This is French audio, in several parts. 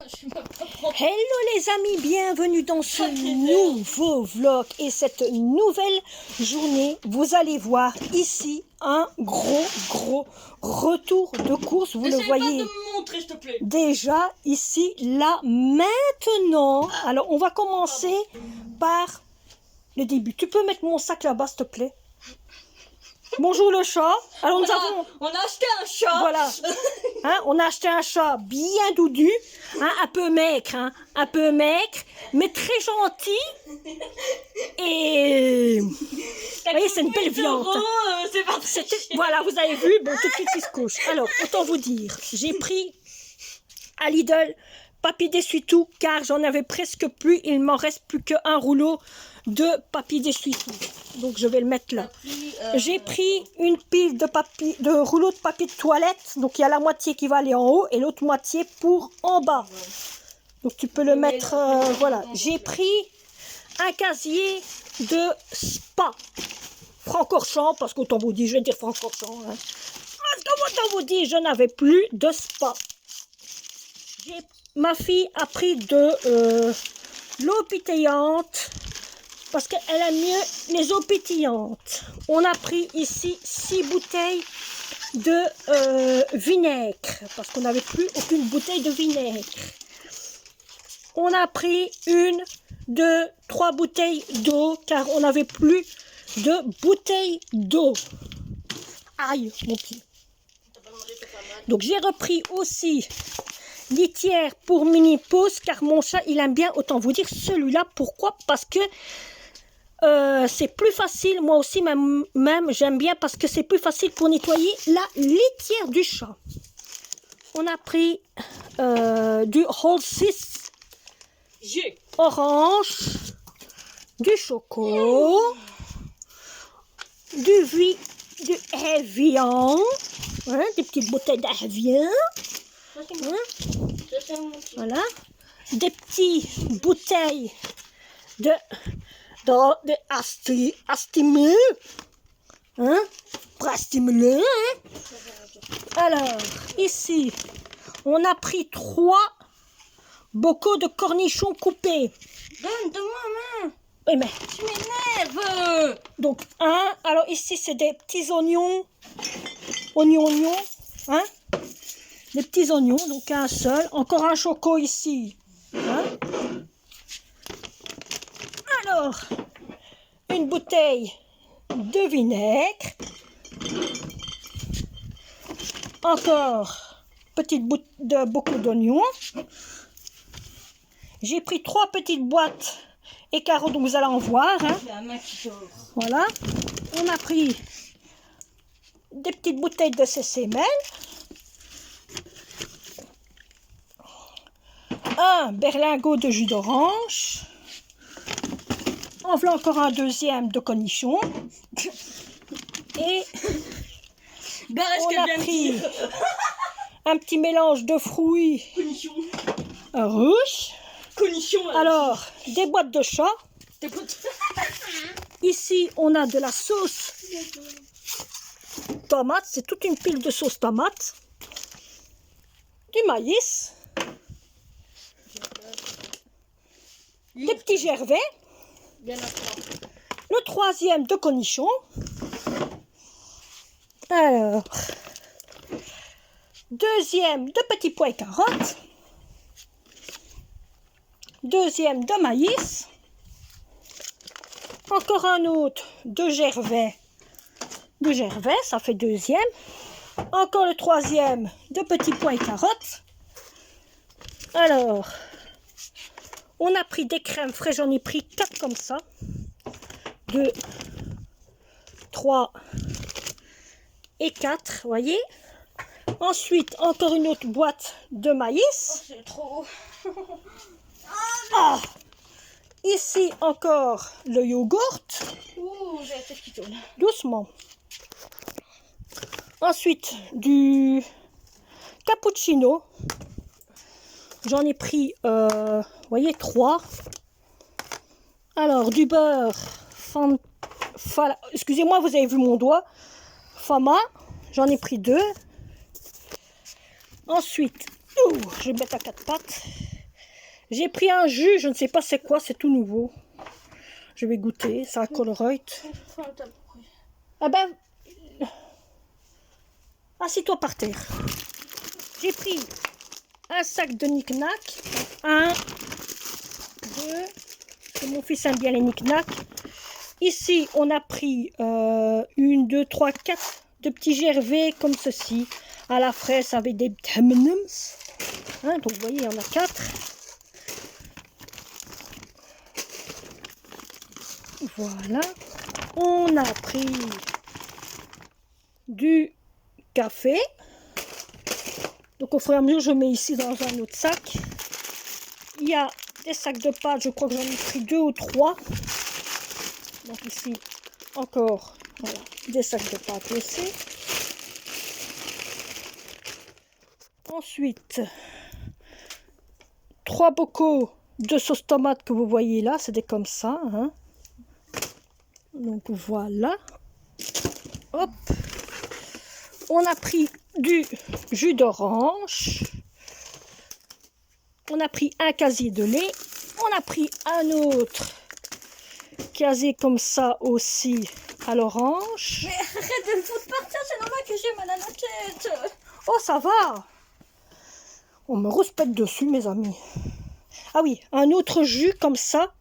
Hello les amis, bienvenue dans ce nouveau vlog et cette nouvelle journée. Vous allez voir ici un gros retour de course. Vous le voyez pas de me montrer, s'il te plaît. déjà ici, là, maintenant. Alors on va commencer par le début. Tu peux mettre mon sac là-bas s'il te plaît? Bonjour le chat. Alors nous avons... On a acheté un chat. Voilà. Hein, on a acheté un chat bien doudu, hein, un peu maigre, mais très gentil. Et vous voyez, c'est une belle viande. C'est pas très cher. Voilà, vous avez vu, bon, tout de suite il se couche. Alors, autant vous dire, j'ai pris à Lidl papier d'essuie-tout car j'en avais presque plus. Il m'en reste plus qu'un rouleau de papier d'essuie-tout. Donc je vais le mettre là. J'ai pris une pile de rouleaux de papier de toilette. Donc il y a la moitié qui va aller en haut et l'autre moitié pour en bas. Donc tu peux le mettre, voilà. J'ai pris un casier de spa. Francorchamps, parce qu'autant vous dire, je vais dire Francorchamps. Hein. Parce qu'autant vous dire, je n'avais plus de spa. Ma fille a pris de l'eau pétillante. Parce qu'elle aime mieux les eaux pétillantes. On a pris ici 6 bouteilles de vinaigre. Parce qu'on n'avait plus aucune bouteille de vinaigre. On a pris 1, 2, 3 bouteilles d'eau. Car on n'avait plus de bouteilles d'eau. Aïe, mon pied. Donc j'ai repris aussi litière pour mini pause. Car mon chat, il aime bien, autant vous dire, celui-là. Pourquoi? Parce que c'est plus facile, moi aussi même j'aime bien parce que c'est plus facile pour nettoyer la litière du chat. On a pris du Hall 6 orange, du choco, du Evian, hein, des petites bouteilles d'Evian, hein, voilà, des petites bouteilles de Astimul, hein, pour stimuler, hein. Alors, ici, on a pris 3 bocaux de cornichons coupés. Donne-moi, main. Oui, mais... Tu m'énerves. Donc, alors ici, c'est des petits oignons, hein, des petits oignons, donc un seul. Encore un choco ici, hein. Alors, une bouteille de vinaigre. Encore, petite bout de beaucoup d'oignons. J'ai pris 3 petites boîtes écarot, donc vous allez en voir. Hein. Voilà. On a pris des petites bouteilles de CCML. Un berlingot de jus d'orange. En voilà encore un deuxième de cornichon. Et on a pris un petit mélange de fruits rouges. Alors, des boîtes de chat. Ici, on a de la sauce tomate. C'est toute une pile de sauce tomate. Du maïs. Des petits gervais. Le troisième de cornichon. Alors, deuxième de petits pois et carottes. Deuxième de maïs. Encore un autre de gervais. Ça fait deuxième. Encore le troisième de petits pois et carottes. Alors, on a pris des crèmes fraîches, j'en ai pris 4 comme ça. 2, 3 et 4, voyez. Ensuite, encore une autre boîte de maïs. C'est trop. Ah, ici, encore le yogourt. J'ai la tête qui tourne. Doucement. Ensuite, du cappuccino. J'en ai pris, voyez, 3. Alors, du beurre. Excusez-moi, vous avez vu mon doigt. Fama. J'en ai pris 2. Ensuite, Ouh, je vais mettre à quatre pattes. J'ai pris un jus, je ne sais pas c'est quoi, c'est tout nouveau. Je vais goûter, c'est un Colruyt. Ah ben, assis-toi par terre. J'ai pris un sac de knick-knack. 1, 2, que mon fils aime bien les knick-knack. Ici, on a pris 1, 2, 3, 4 de petits gervais comme ceci, à la fraise avec des M&M's. Hein, donc vous voyez, il y en a 4. Voilà. On a pris du café. Donc au fur et à mesure, je mets ici dans un autre sac. Il y a des sacs de pâtes, je crois que j'en ai pris 2 ou 3. Donc ici, encore, voilà, des sacs de pâtes aussi. Ensuite, 3 bocaux de sauce tomate que vous voyez là, c'est des comme ça. Hein. Donc voilà. Hop. On a pris du jus d'orange. On a pris un casier de lait. On a pris un autre casier comme ça aussi à l'orange. Mais arrête de me foutre par terre, c'est normal que j'ai mal à la tête. Oh, ça va. On me respecte dessus, mes amis. Ah oui, un autre jus comme ça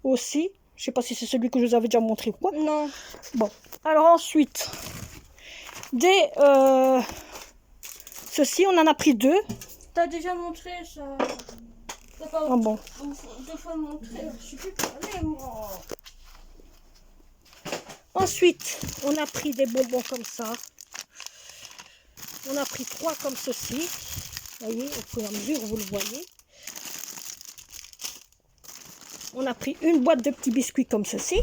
aussi. Je sais pas si c'est celui que je vous avais déjà montré ou quoi. Non. Bon, alors ensuite, des... ceci, on en a pris 2. T'as déjà montré ça. T'as pas Ah bon. 2 fois montré. Je suis plus parler, moi. Ensuite, on a pris des bonbons comme ça. On a pris 3 comme ceci. Vous voyez, au fur et à mesure, vous le voyez. On a pris une boîte de petits biscuits comme ceci.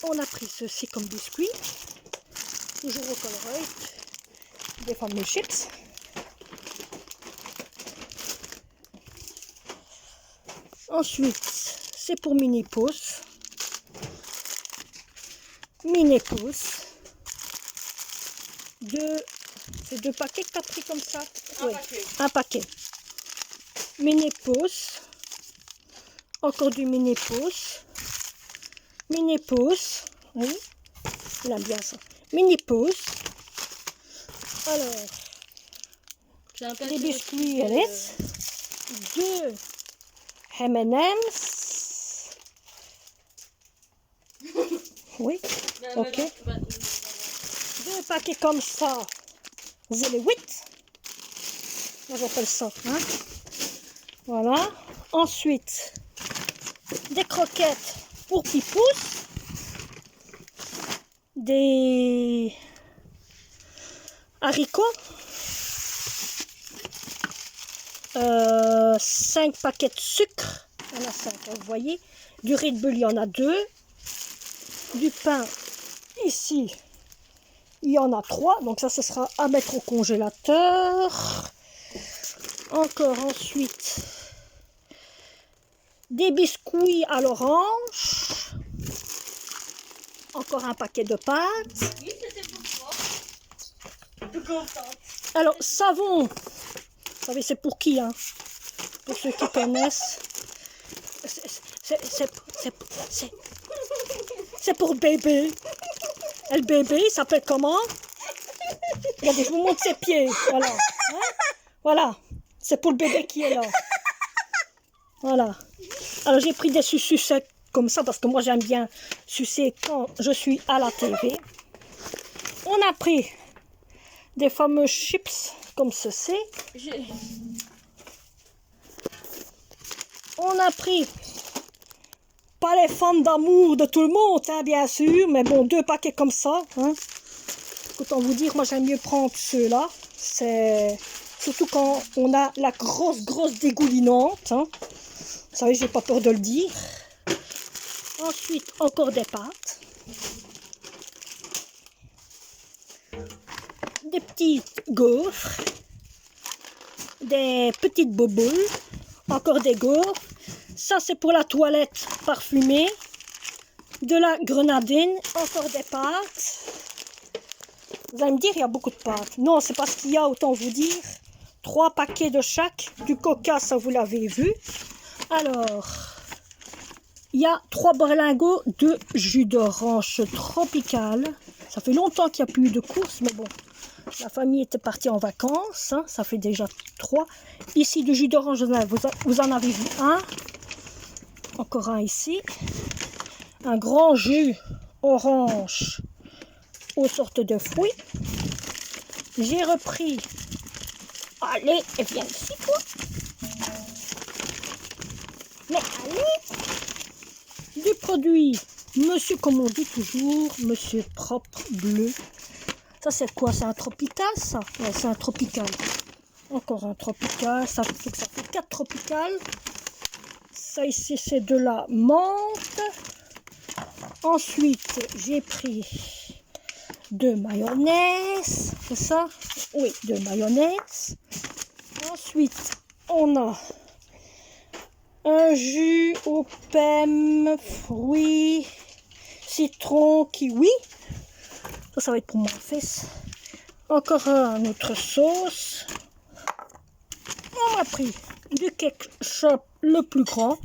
On a pris ceci comme biscuit. Toujours au Colruyt. Des fameux chips. Ensuite, c'est pour Mini Pouce. Mini Pouce. C'est 2 paquets que tu as pris comme ça. Oui, un paquet. Mini Pouce. Encore du Mini Pouce. Mini Pouce. Oui, il aime bien ça. Mini Pouce. Alors, des biscuits Alice. 2 M&M's. Oui, ok. 2 paquets comme ça. Zéléhuit. Moi j'appelle ça. Hein? Voilà. Ensuite, des croquettes pour Pipousse. Des haricots. 5 paquets de sucre. Il y en a 5, vous voyez. Du Red Bull, il y en a 2. Du pain, ici, il y en a 3. Donc ça, ce sera à mettre au congélateur. Encore ensuite, des biscuits à l'orange. Encore un paquet de pâtes. Oui, c'était pour toi. Tout contente. Alors, savon. Vous savez, c'est pour qui, hein? Pour ceux qui connaissent. C'est pour bébé. Et le bébé, il s'appelle comment? Regardez, je vous montre ses pieds. Voilà. Hein? Voilà. C'est pour le bébé qui est là. Voilà. Alors, j'ai pris des sucettes comme ça parce que moi, j'aime bien sucer quand je suis à la TV. On a pris des fameux chips comme ceci. On a pris, pas les femmes d'amour de tout le monde, hein, bien sûr, mais bon, 2 paquets comme ça. Hein. Autant vous dire, moi j'aime mieux prendre ceux-là. C'est surtout quand on a la grosse dégoulinante. Hein. Vous savez, j'ai pas peur de le dire. Ensuite, encore des pâtes. Des petites gaufres. Des petites boboules. Encore des gaufres. Ça, c'est pour la toilette parfumée. De la grenadine. Encore des pâtes. Vous allez me dire, il y a beaucoup de pâtes. Non, c'est parce qu'il y a, autant vous dire, 3 paquets de chaque. Du coca, ça vous l'avez vu. Alors, il y a 3 berlingots de jus d'orange tropical. Ça fait longtemps qu'il n'y a plus eu de courses, mais bon. La famille était partie en vacances. Hein, ça fait déjà 3. Ici, du jus d'orange, vous en avez vu un. Encore un ici. Un grand jus orange aux sortes de fruits. J'ai repris... Allez, viens ici, toi. Mais allez. Du produit, monsieur, comme on dit toujours, monsieur propre, bleu. Ça, c'est quoi? C'est un tropical, ça? Ouais, c'est un tropical. Encore un tropical. Ça fait 4 tropicales. Ça, ici, c'est de la menthe. Ensuite, j'ai pris de mayonnaise. C'est ça? Oui, de mayonnaise. Ensuite, on a un jus aux pommes, fruits, citron, kiwi. Ça va être pour mon fils. Encore une autre sauce. On a pris du ketchup le plus grand.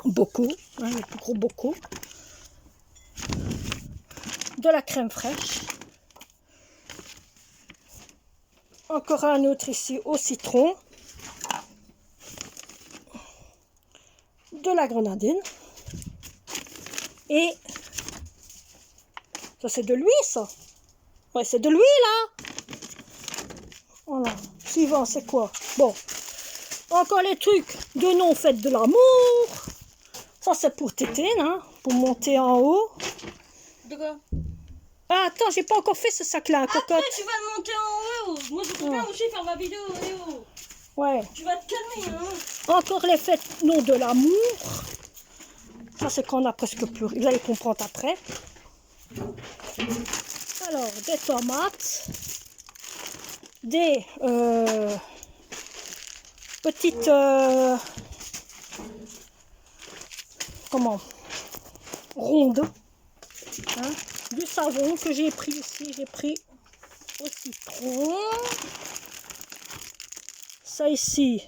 Beaucoup. Hein, le plus gros beaucoup. De la crème fraîche. Encore un autre ici au citron. De la grenadine. Et ça, c'est de l'huile, ça. Ouais, c'est de l'huile, là. Voilà. Suivant, c'est quoi? Bon. Encore les trucs de non faites de l'amour. Ça, c'est pour Tétine, hein. Pour monter en haut. De quoi? Ah, attends, j'ai pas encore fait ce sac-là, Après, cocotte. tu vas le monter en haut. Moi, je peux bien aussi faire ma vidéo. Ouais. Tu vas te calmer, hein. Encore les fêtes non de l'amour. Ça, c'est qu'on a presque plus. Vous allez comprendre après. Alors, des tomates. Des petites... comment? Rondes. Hein, du savon que j'ai pris ici. J'ai pris au citron. Ça ici,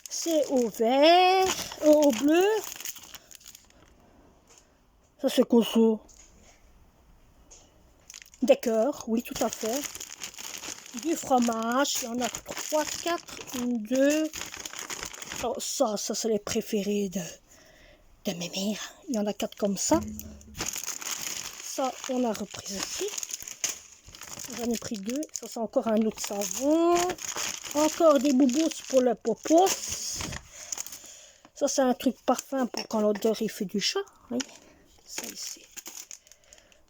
c'est au vert, au bleu. Ça c'est quoi ça? Des cœurs, oui tout à fait. Du fromage, il y en a 3, 4, 1, 2. Oh, ça c'est les préférés de mes mères. Il y en a 4 comme ça. Ça, on a repris ici. J'en ai pris 2. Ça c'est encore un autre savon. Encore des boubous pour le popos. Ça, c'est un truc parfum pour quand l'odeur il fait du chat. Oui. Ça ici,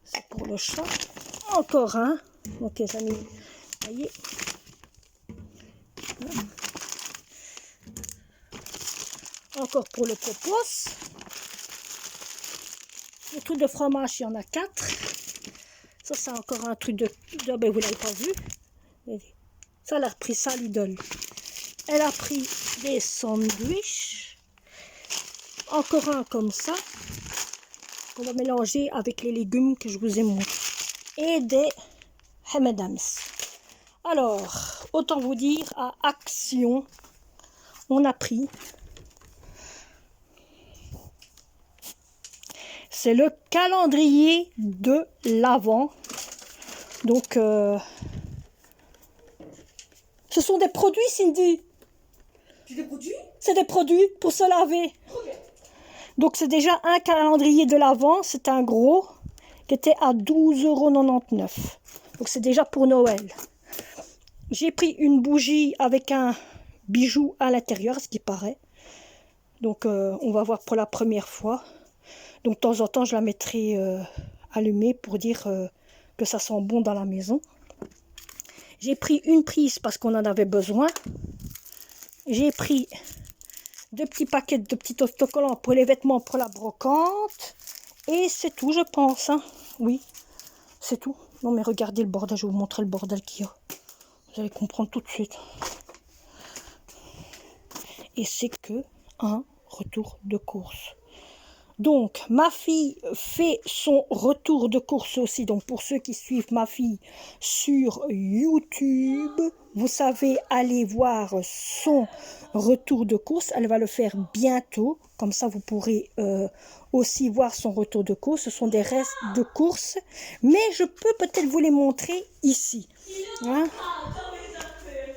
c'est pour le chat. Encore un. Ok, ça mis. Voyez. Encore pour le popos. Le truc de fromage, il y en a 4. Ça, c'est encore un truc de ben, vous l'avez pas vu. Ça, elle a repris ça, Lidl. Elle a pris des sandwichs. Encore un comme ça. On va mélanger avec les légumes que je vous ai montrés. Et des M&M's. Alors, autant vous dire, à Action, on a pris. C'est le calendrier de l'Avent. Donc, ce sont des produits, Cindy. C'est des produits? C'est des produits pour se laver. Okay. Donc, c'est déjà un calendrier de l'Avent. C'est un gros qui était à 12,99 €. Donc, c'est déjà pour Noël. J'ai pris une bougie avec un bijou à l'intérieur, ce qui paraît. Donc, on va voir pour la première fois. Donc, de temps en temps, je la mettrai allumée pour dire que ça sent bon dans la maison. J'ai pris une prise parce qu'on en avait besoin. J'ai pris 2 petits paquets de petits autocollants pour les vêtements pour la brocante. Et c'est tout, je pense. Hein. Oui, c'est tout. Non, mais regardez le bordel. Je vais vous montrer le bordel qu'il y a. Vous allez comprendre tout de suite. Et c'est que un retour de course. Donc, ma fille fait son retour de course aussi. Donc, pour ceux qui suivent ma fille sur YouTube, vous savez aller voir son retour de course. Elle va le faire bientôt. Comme ça, vous pourrez aussi voir son retour de course. Ce sont des restes de course. Mais je peux peut-être vous les montrer ici. Hein?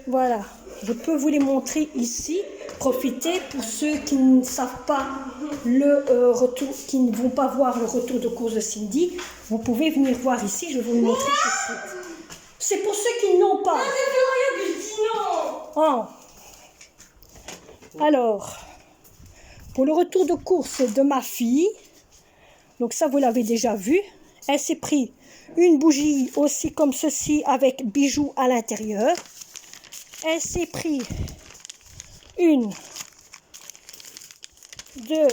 Voilà. Je peux vous les montrer ici. Profitez pour ceux qui ne savent pas le retour, qui ne vont pas voir le retour de course de Cindy. Vous pouvez venir voir ici. Je vais vous le montrer tout de suite. C'est pour ceux qui n'ont pas. Oh. Alors, pour le retour de course de ma fille, donc ça vous l'avez déjà vu, elle s'est pris une bougie aussi comme ceci avec bijoux à l'intérieur. Elle s'est pris une, deux,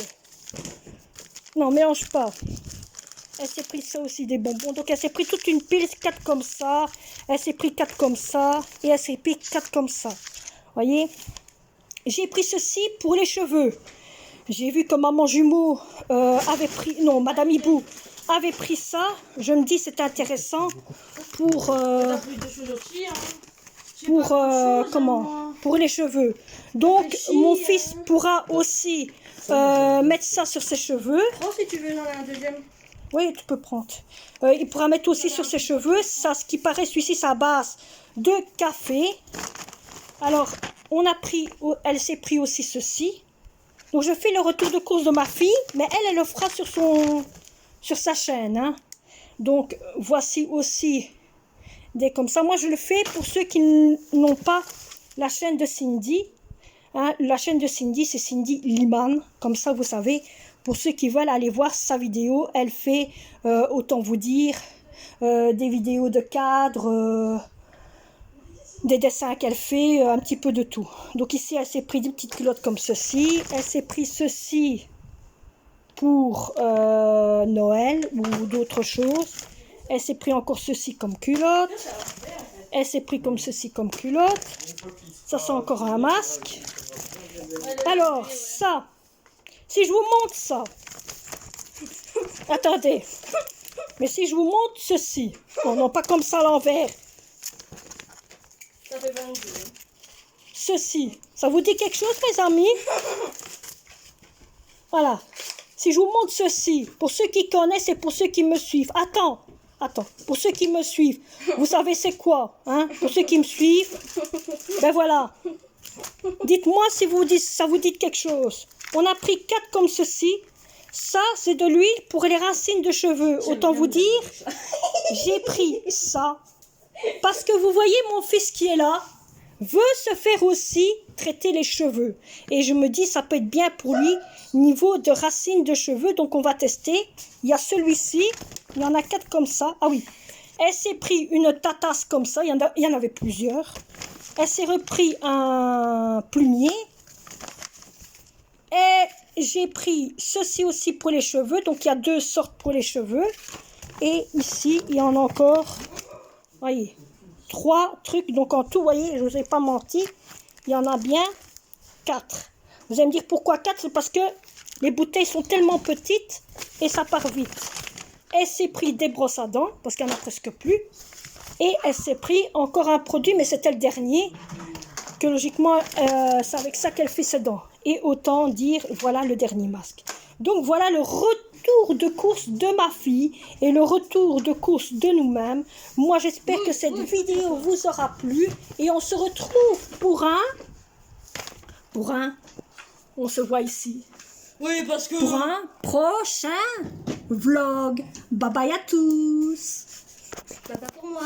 non mélange pas, elle s'est pris ça aussi des bonbons, donc elle s'est pris toute une pile, 4 comme ça, elle s'est pris 4 comme ça, et elle s'est pris 4 comme ça, voyez. J'ai pris ceci pour les cheveux, j'ai vu que maman jumeau avait pris, non madame Hibou avait pris ça, je me dis c'est intéressant pour... pour les cheveux. Donc mon fils pourra aussi mettre ça sur ses cheveux. Prends si tu veux, j'en ai un deuxième. Oui, tu peux prendre. Il pourra mettre aussi sur ses cheveux. Ça, ce qui paraît, celui-ci, c'est à base de café. Alors, on a pris, elle s'est pris aussi ceci. Donc, je fais le retour de course de ma fille, mais elle le fera sur sa chaîne. Hein. Donc, voici aussi des comme ça. Moi, je le fais pour ceux qui n'ont pas la chaîne de Cindy. Hein, la chaîne de Cindy, c'est Cindy Liman. Comme ça, vous savez, pour ceux qui veulent aller voir sa vidéo, elle fait, autant vous dire, des vidéos de cadres, des dessins qu'elle fait, un petit peu de tout. Donc ici, elle s'est pris des petites culottes comme ceci. Elle s'est pris ceci pour Noël ou d'autres choses. Elle s'est pris encore ceci comme culotte. Elle s'est pris comme ceci comme culotte. Ça, c'est encore un masque. Alors, ça, si je vous montre ça, attendez, mais si je vous montre ceci, non, pas comme ça à l'envers, Ça fait 22. ceci, ça vous dit quelque chose, mes amis? Voilà, si je vous montre ceci, pour ceux qui connaissent et pour ceux qui me suivent, attends, pour ceux qui me suivent, vous savez c'est quoi, hein? Pour ceux qui me suivent, ben voilà. Dites-moi si ça vous dit quelque chose. On a pris 4 comme ceci. Ça, c'est de l'huile pour les racines de cheveux. Autant vous dire, j'ai pris ça. Parce que vous voyez mon fils qui est là, veut se faire aussi traiter les cheveux. Et je me dis, ça peut être bien pour lui, niveau de racines de cheveux. Donc, on va tester. Il y a celui-ci. Il y en a 4 comme ça. Ah oui. Elle s'est pris une tatasse comme ça. Il y en avait plusieurs. Elle s'est repris un plumier. Et j'ai pris ceci aussi pour les cheveux. Donc, il y a 2 sortes pour les cheveux. Et ici, il y en a encore, voyez, 3 trucs. Donc, en tout, voyez, je ne vous ai pas menti, il y en a bien 4. Vous allez me dire pourquoi 4? C'est parce que les bouteilles sont tellement petites et ça part vite. Elle s'est pris des brosses à dents, parce qu'il n'y en a presque plus. Et elle s'est pris encore un produit, mais c'était le dernier, que logiquement, c'est avec ça qu'elle fait ses dents. Et autant dire, voilà le dernier masque. Donc voilà le retour de course de ma fille et le retour de course de nous-mêmes. Moi, j'espère que cette vidéo vous aura plu. Et on se retrouve pour un, on se voit ici. Oui, parce que... Pour un prochain vlog. Bye bye à tous. Pas pour moi.